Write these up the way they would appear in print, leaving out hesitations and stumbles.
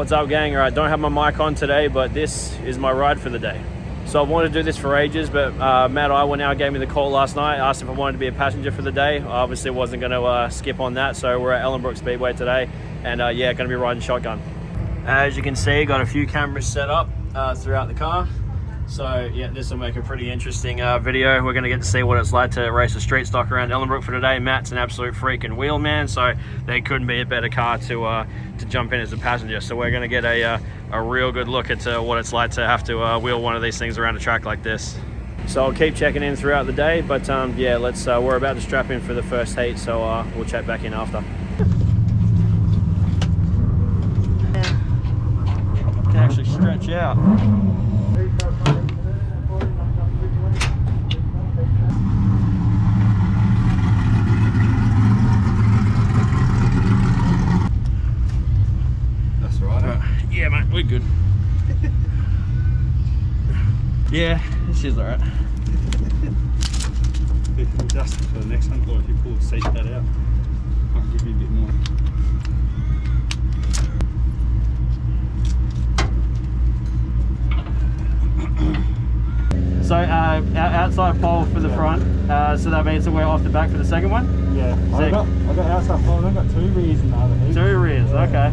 What's up, gang? All right, don't have my mic on today, but this is my ride for the day. So I've wanted to do this for ages, but Matt Iwanow gave me the call last night, asked if I wanted to be a passenger for the day. I obviously wasn't going to skip on that, so we're at Ellenbrook Speedway today, and yeah, going to be riding shotgun. As you can see, got a few cameras set up throughout the car. So yeah, this will make a pretty interesting video. We're going to get to see what it's like to race a street stock around Ellenbrook for today. Matt's an absolute freaking wheel man, so there couldn't be a better car to jump in as a passenger. So we're going to get a real good look at what it's like to have to wheel one of these things around a track like this. So I'll keep checking in throughout the day, but yeah, we're about to strap in for the first heat, so we'll chat back in after. Yeah. Can actually stretch out. Yeah, mate, we're good. Yeah, this is alright. You can adjust it for the next one, or if you pull the seat pad out, I can give you a bit more. So, outside pole for the front, so that means that we're off the back for the second one? Yeah, I got outside pole, and I've got 2 rears in the other heat. 2 rears, yeah. Okay.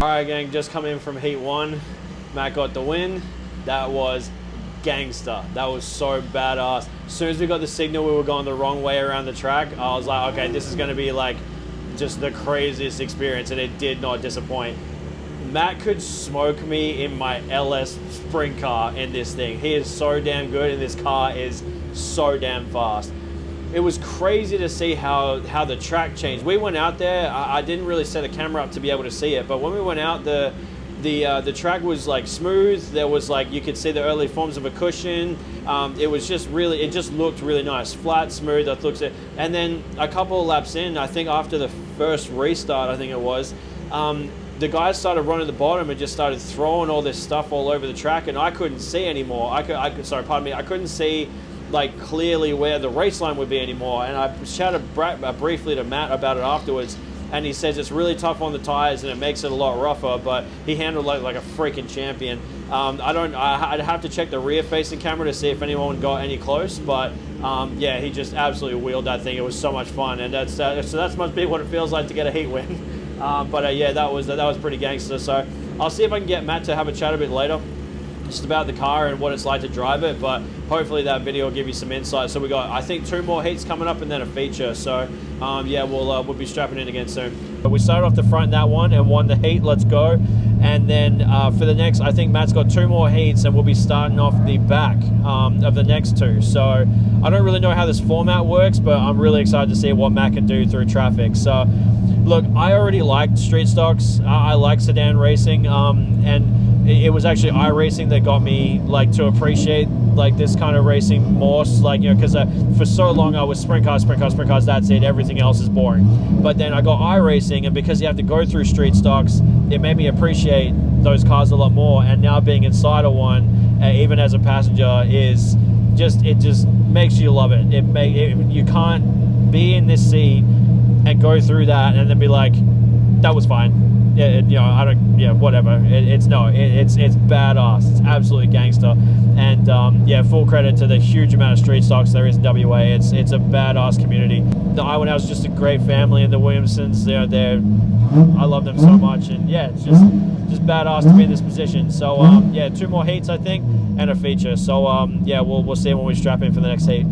Alright gang, just come in from heat 1. Matt got the win. That was gangster. That was so badass. As soon as we got the signal we were going the wrong way around the track, I was like, okay, this is going to be like just the craziest experience, and it did not disappoint. Matt could smoke me in my LS sprint car in this thing. He is so damn good, and this car is so damn fast. It was crazy to see how the track changed. We went out there, I didn't really set a camera up to be able to see it, but when we went out, the track was like smooth. There was like, you could see the early forms of a cushion. It was just really, it just looked really nice, flat, smooth. And then a couple of laps in, I think after the first restart, I think it was, the guys started running the bottom and just started throwing all this stuff all over the track, and I couldn't see anymore. I couldn't see like clearly where the race line would be anymore. And I chatted briefly to Matt about it afterwards, and he says it's really tough on the tires and it makes it a lot rougher, but he handled it like a freaking champion. I'd have to check the rear facing camera to see if anyone got any close, but yeah, he just absolutely wheeled that thing. It was so much fun, and so that must be what it feels like to get a heat win. Yeah, that was pretty gangster. So I'll see if I can get Matt to have a chat a bit later just about the car and what it's like to drive it, but hopefully that video will give you some insight. So we got, I think, 2 more heats coming up and then a feature. So yeah, we'll be strapping in again soon. But we started off the front in that one and won the heat. Let's go. And then for the next, I think Matt's got 2 more heats, and we'll be starting off the back of the next 2. So I don't really know how this format works, but I'm really excited to see what Matt can do through traffic. So look, I already liked street stocks. I like sedan racing, and it was actually iRacing that got me like to appreciate like this kind of racing more, like, you know, because for so long I was sprint cars, that's it, everything else is boring. But then I got iRacing, and because you have to go through street stocks, it made me appreciate those cars a lot more. And now being inside of one, even as a passenger, is just, it just makes you love it. You can't be in this seat and go through that and then be like, that was fine. Yeah, you know, I don't, yeah, whatever. It's badass. It's absolutely gangster. And yeah, full credit to the huge amount of street stocks there is in WA. It's a badass community. The Iwanow is just a great family, and the Williamsons, I love them so much. And yeah, it's just badass to be in this position. So yeah, 2 more heats, I think, and a feature. So yeah, we'll see when we strap in for the next heat.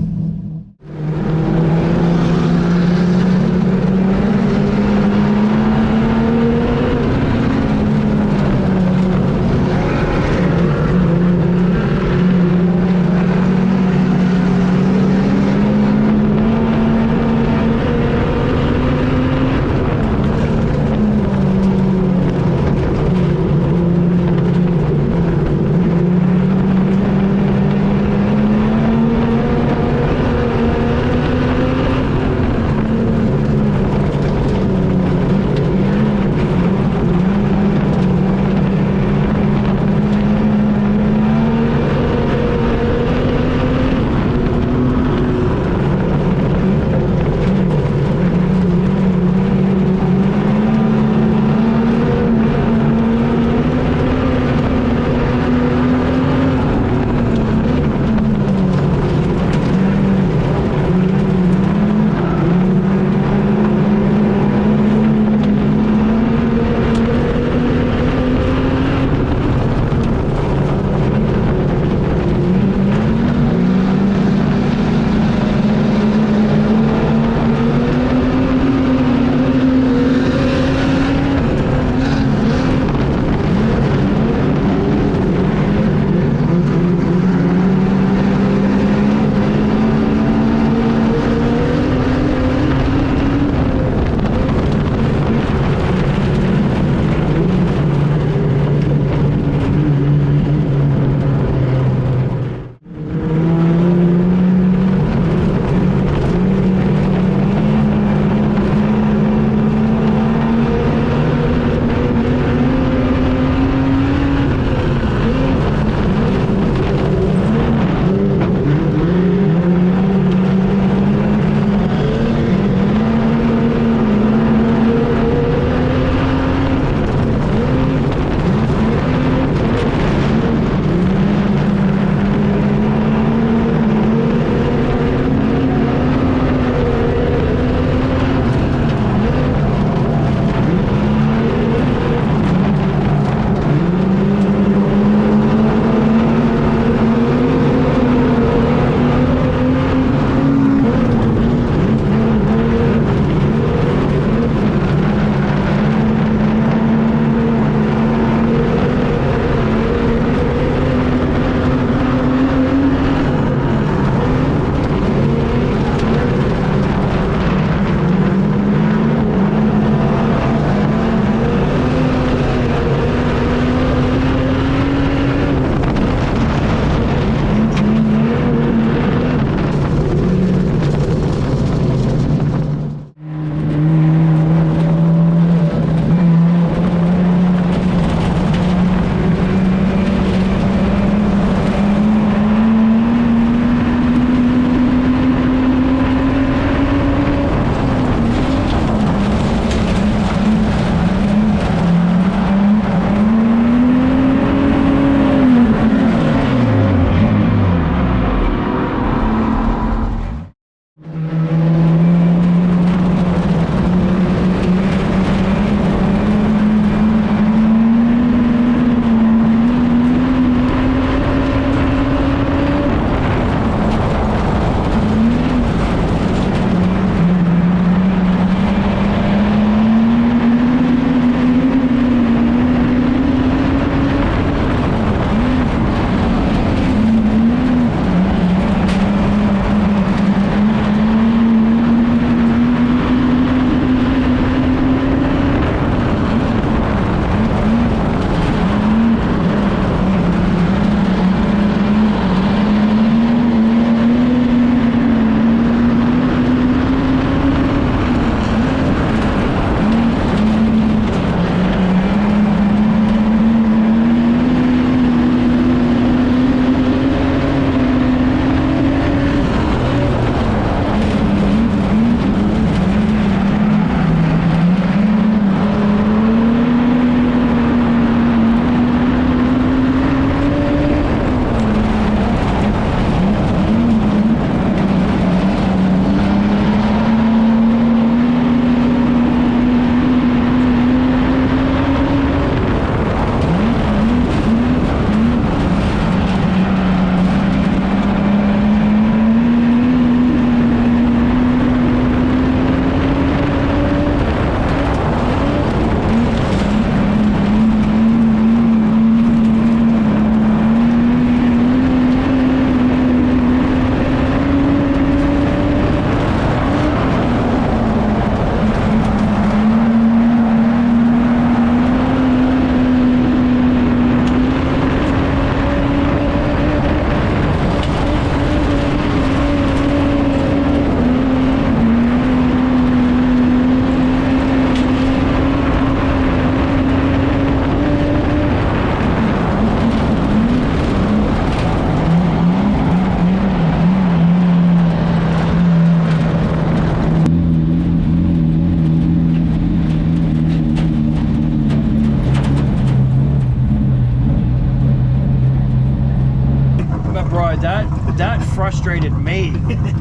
frustrated me.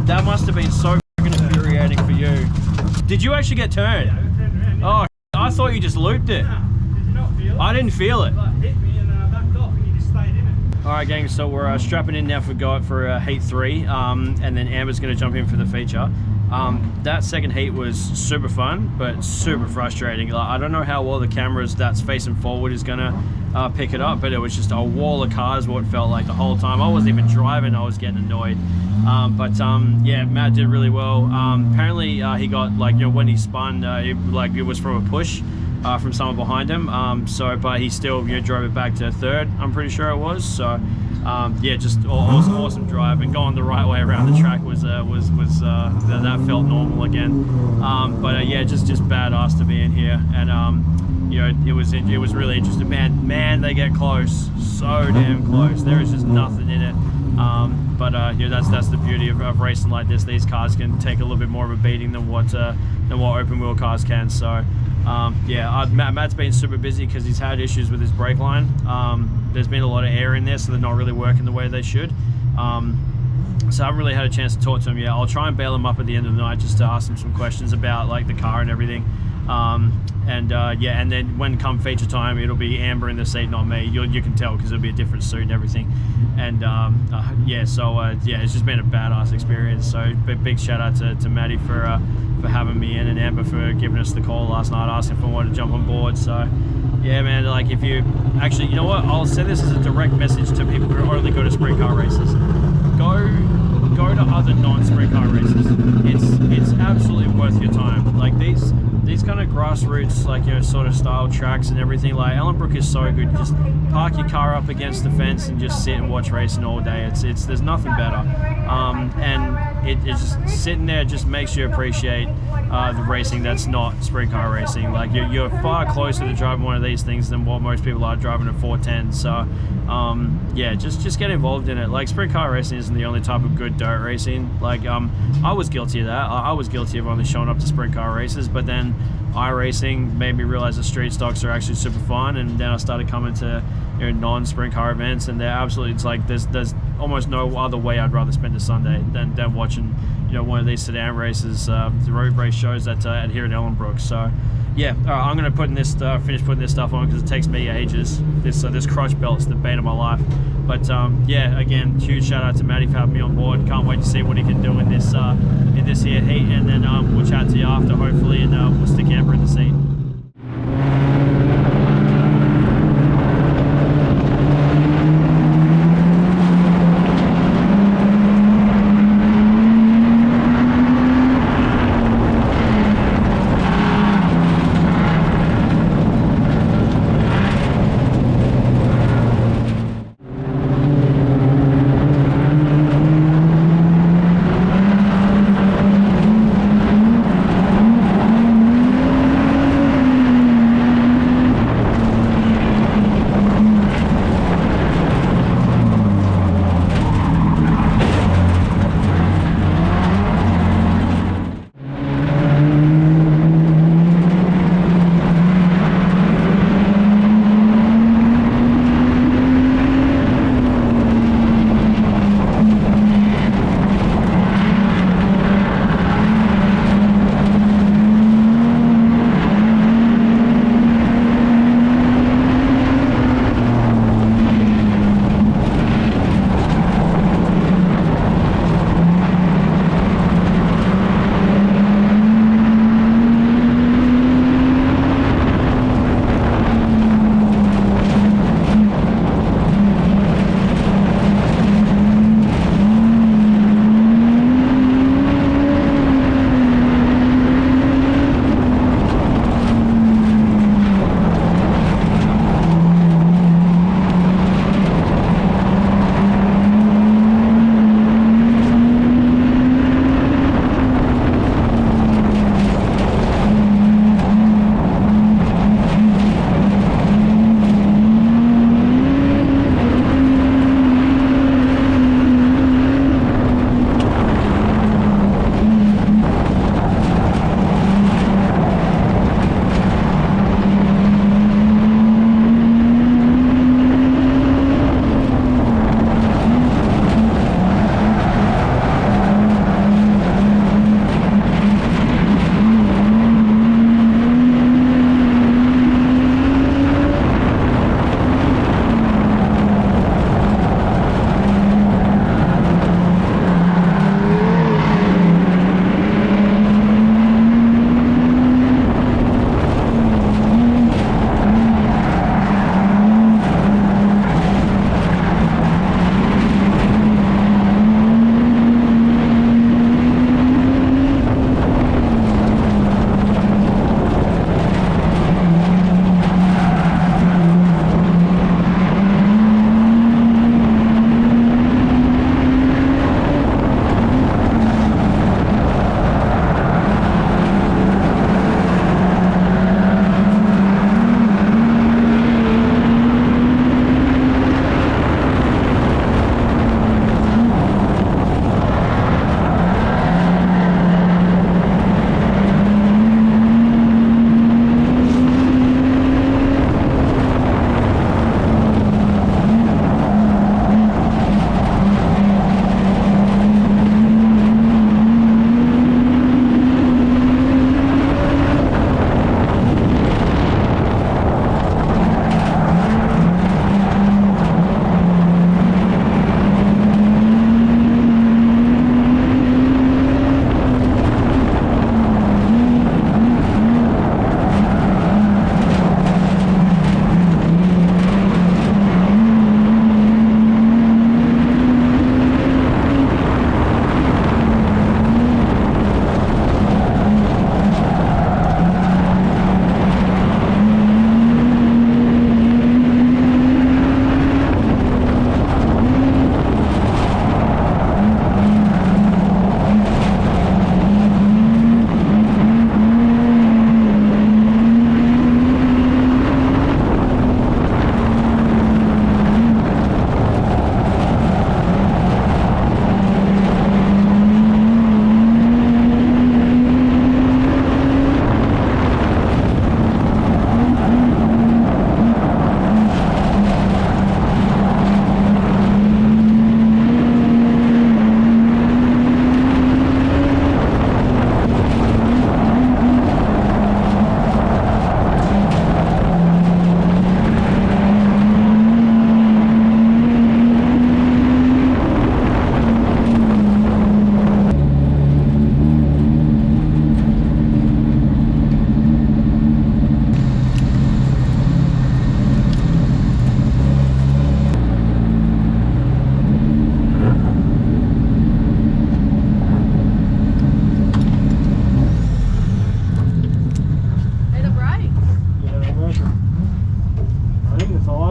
That must have been so fucking infuriating for you. Did you actually get turned? Oh, I thought you just looped it. Did you not feel it? I didn't feel it. Hit me and backed off and you just stayed in it. All right, gang, so we're strapping in now for heat 3, and then Amber's going to jump in for the feature. That second heat was super fun, but super frustrating. Like, I don't know how well the cameras that's facing forward is going to pick it up, but it was just a wall of cars, what it felt like the whole time. I wasn't even driving, I was getting annoyed. Yeah, Matt did really well. Apparently he got, like, you know, when he spun, it was from a push from someone behind him. But he still, you know, drove it back to third, I'm pretty sure it was. So yeah, just awesome drive, and going the right way around the track was that felt normal again. Yeah, just badass to be in here, and you know, it was really interesting. Man, they get close, so damn close. There is just nothing in it. Yeah, that's the beauty of racing like this. These cars can take a little bit more of a beating than what open wheel cars can. So yeah, Matt's been super busy because he's had issues with his brake line. There's been a lot of air in there, so they're not really working the way they should. So I haven't really had a chance to talk to him yet. I'll try and bail him up at the end of the night just to ask him some questions about, like, the car and everything. Yeah, and then when come feature time, it'll be Amber in the seat, not me. You can tell because it'll be a different suit and everything. And yeah, it's just been a badass experience. So big shout out to Maddie for having me in, and Amber for giving us the call last night, asking if I wanted to jump on board. So yeah, man, like, if you actually, you know what, I'll send this as a direct message to people who only go to sprint car races. Go to other non-sprint car races. It's absolutely worth your time. Like, these kind of grassroots, like, you know, sort of style tracks and everything, like, Ellenbrook is so good. Just park your car up against the fence and just sit and watch racing all day. There's nothing better. And it's just sitting there just makes you appreciate the racing that's not sprint car racing. Like, you're far closer to driving one of these things than what most people are driving a 410. So yeah, just get involved in it. Like, sprint car racing isn't the only type of good dirt racing. Like, I was guilty of that. I was guilty of only showing up to sprint car races, but then iRacing made me realize that street stocks are actually super fun, and then I started coming to, you know, non-sprint car events, and they're absolutely, it's like there's almost no other way I'd rather spend a Sunday than watching, you know, one of these sedan races, the road race shows at here at Ellenbrook. So yeah, all right, I'm gonna finish putting this stuff on because it takes me ages. This crotch belt's the bane of my life. But yeah, again, huge shout out to Matty for having me on board. Can't wait to see what he can do in this here heat, and then we'll chat to you after, hopefully, and we'll stick Amber in the seat.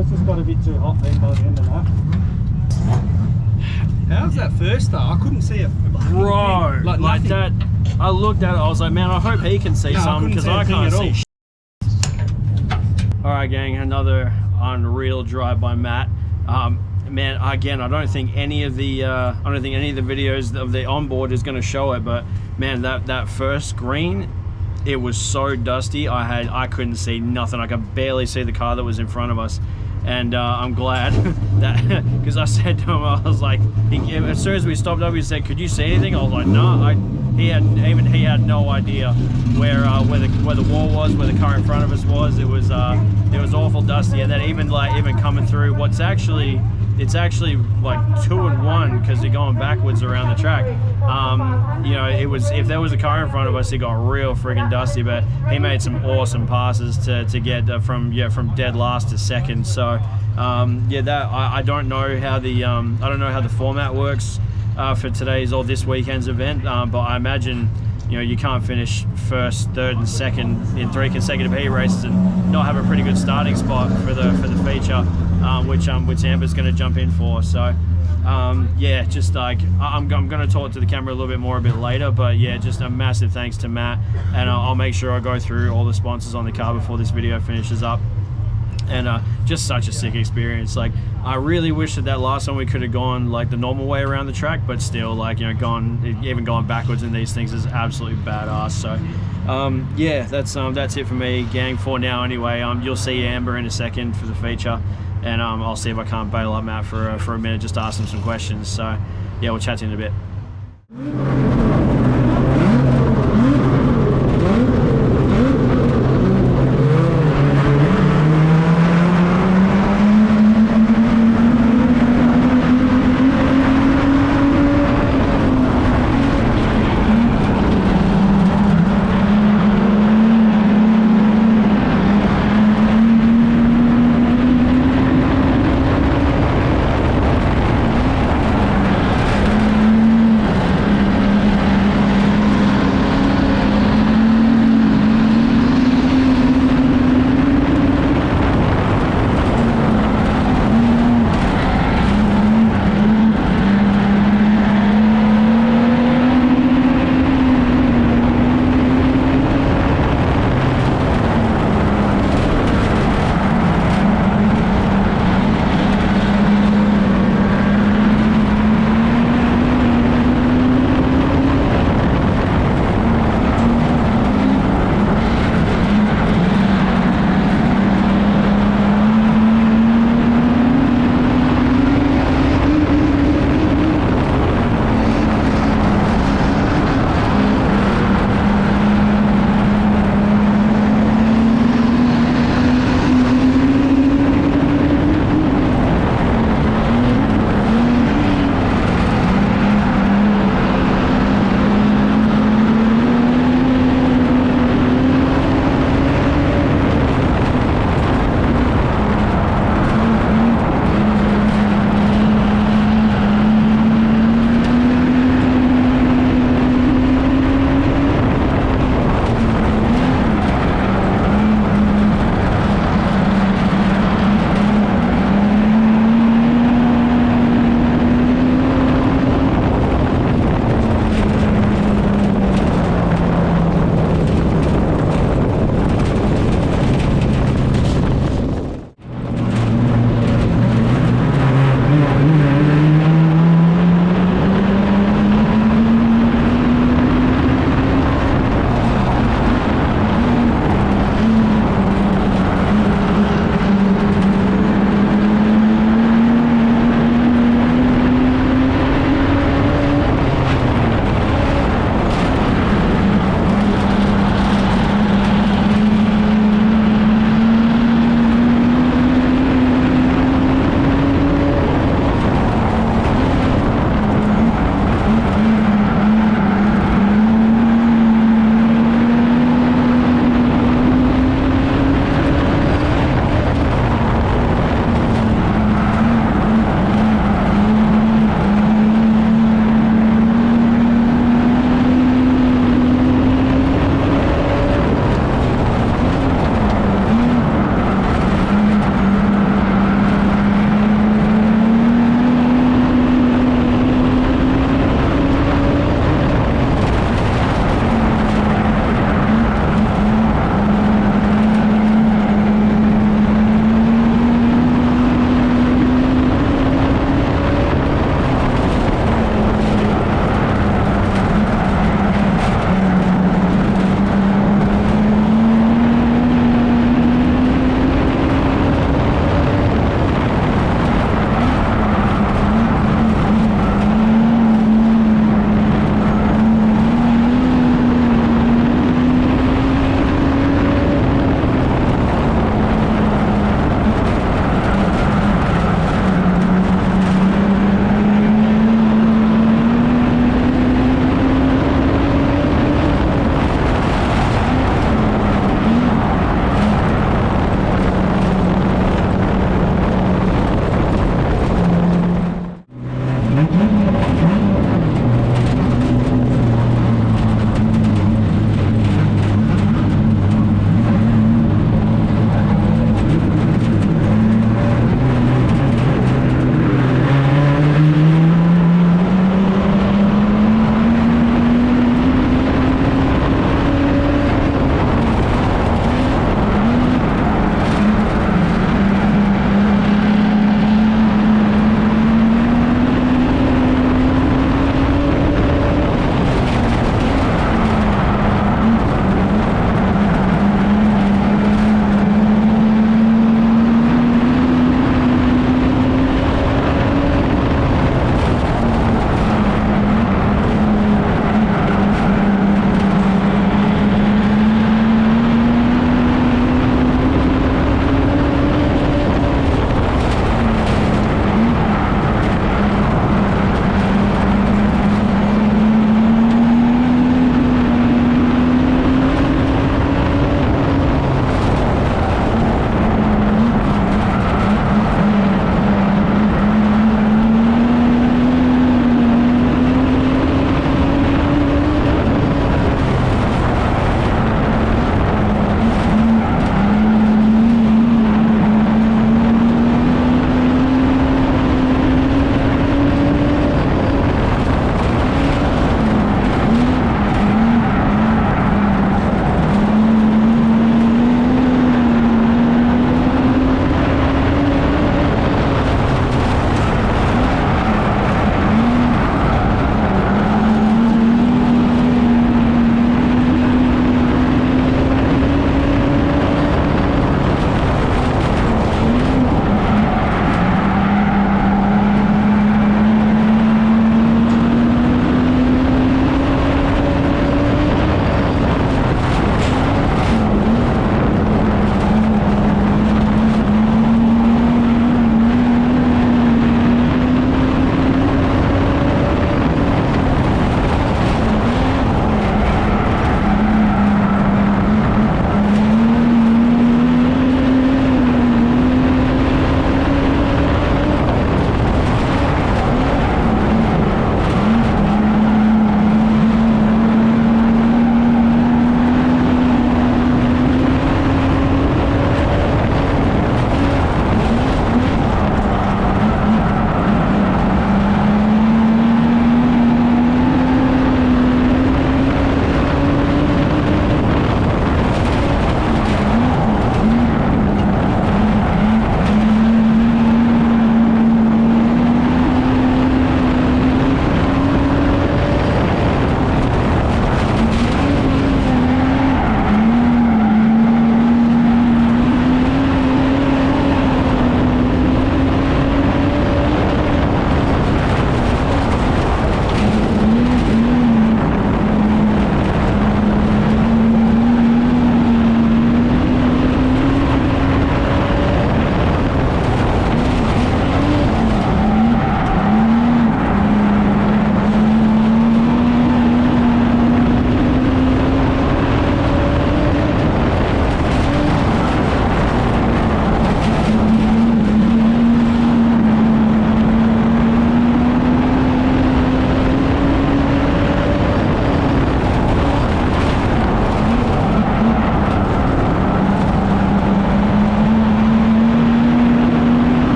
tyres just got a bit too hot then by the end of that. How's that first start? I couldn't see it. Bro, like that. I looked at it, I was like, man, I hope he can see something because I can't see shit. All right, gang, another unreal drive by Matt. Man, again, I don't think any of the videos of the onboard is going to show it, but man, that first green, it was so dusty. I couldn't see nothing. I could barely see the car that was in front of us. And I'm glad that, because I said to him, I was like, as soon as we stopped up, he said, "Could you see anything?" I was like, "No." He had no idea where the wall was, where the car in front of us was. It was awful dusty, and then even coming through, it's actually like 2 and 1 because you're going backwards around the track. You know, if there was a car in front of us, it got real friggin' dusty. But he made some awesome passes to get from dead last to second. So yeah, that I don't know how the format works for today's or this weekend's event, but I imagine, you know, you can't finish first, third, and second in 3 consecutive heat races and not have a pretty good starting spot for the feature, which Amber's going to jump in for. So yeah, just like I'm going to talk to the camera a little bit more a bit later, but yeah, just a massive thanks to Matt, and I'll make sure I go through all the sponsors on the car before this video finishes up. And just such a sick experience. Like, I really wish that last one we could have gone like the normal way around the track, but still, like, you know, even going backwards in these things is absolutely badass. So yeah, that's it for me, gang, for now anyway. You'll see Amber in a second for the feature, and I'll see if I can't bail up Matt for a minute just to ask him some questions. So yeah, we'll chat to you in a bit.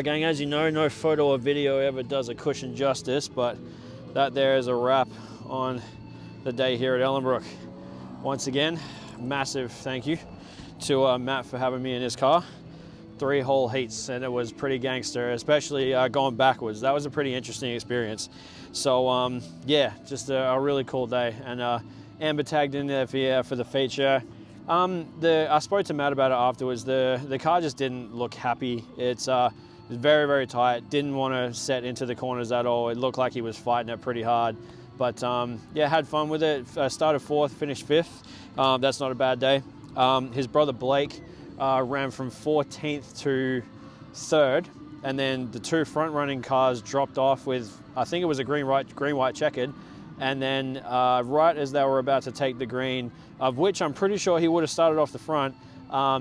Alright gang, as you know, no photo or video ever does a cushion justice, but that there is a wrap on the day here at Ellenbrook. Once again, massive thank you to Matt for having me in his car. 3 whole heats, and it was pretty gangster, especially going backwards. That was a pretty interesting experience. So yeah, just a really cool day. And Amber tagged in there for the feature. I spoke to Matt about it afterwards. The car just didn't look happy. It was very, very tight. Didn't want to set into the corners at all. It looked like he was fighting it pretty hard. But yeah, had fun with it. Started 4th, finished 5th. That's not a bad day. His brother Blake ran from 14th to 3rd, and then the 2 front running cars dropped off with, I think it was a green white checkered, and then right as they were about to take the green, of which I'm pretty sure he would have started off the front,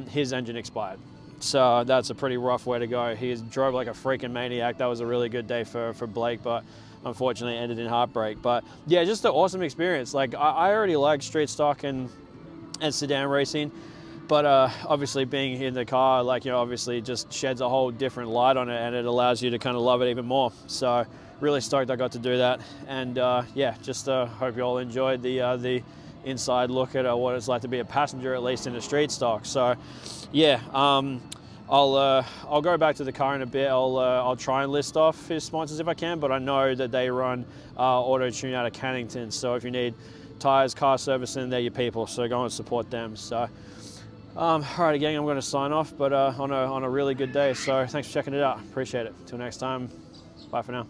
his engine expired. So that's a pretty rough way to go. He drove like a freaking maniac. That was a really good day for Blake, but unfortunately ended in heartbreak. But yeah, just an awesome experience. Like I already like street stock and sedan racing, but obviously being in the car, like, you know, obviously just sheds a whole different light on it, and it allows you to kind of love it even more. So really stoked I got to do that. And yeah, just hope you all enjoyed the inside look at what it's like to be a passenger, at least in a street stock. So yeah, I'll go back to the car in a bit. I'll try and list off his sponsors if I can, but I know that they run auto tune out of Cannington. So if you need tires, car servicing, they're your people. So go and support them. So all right, again, I'm going to sign off, but on a really good day. So thanks for checking it out. Appreciate it. Till next time. Bye for now.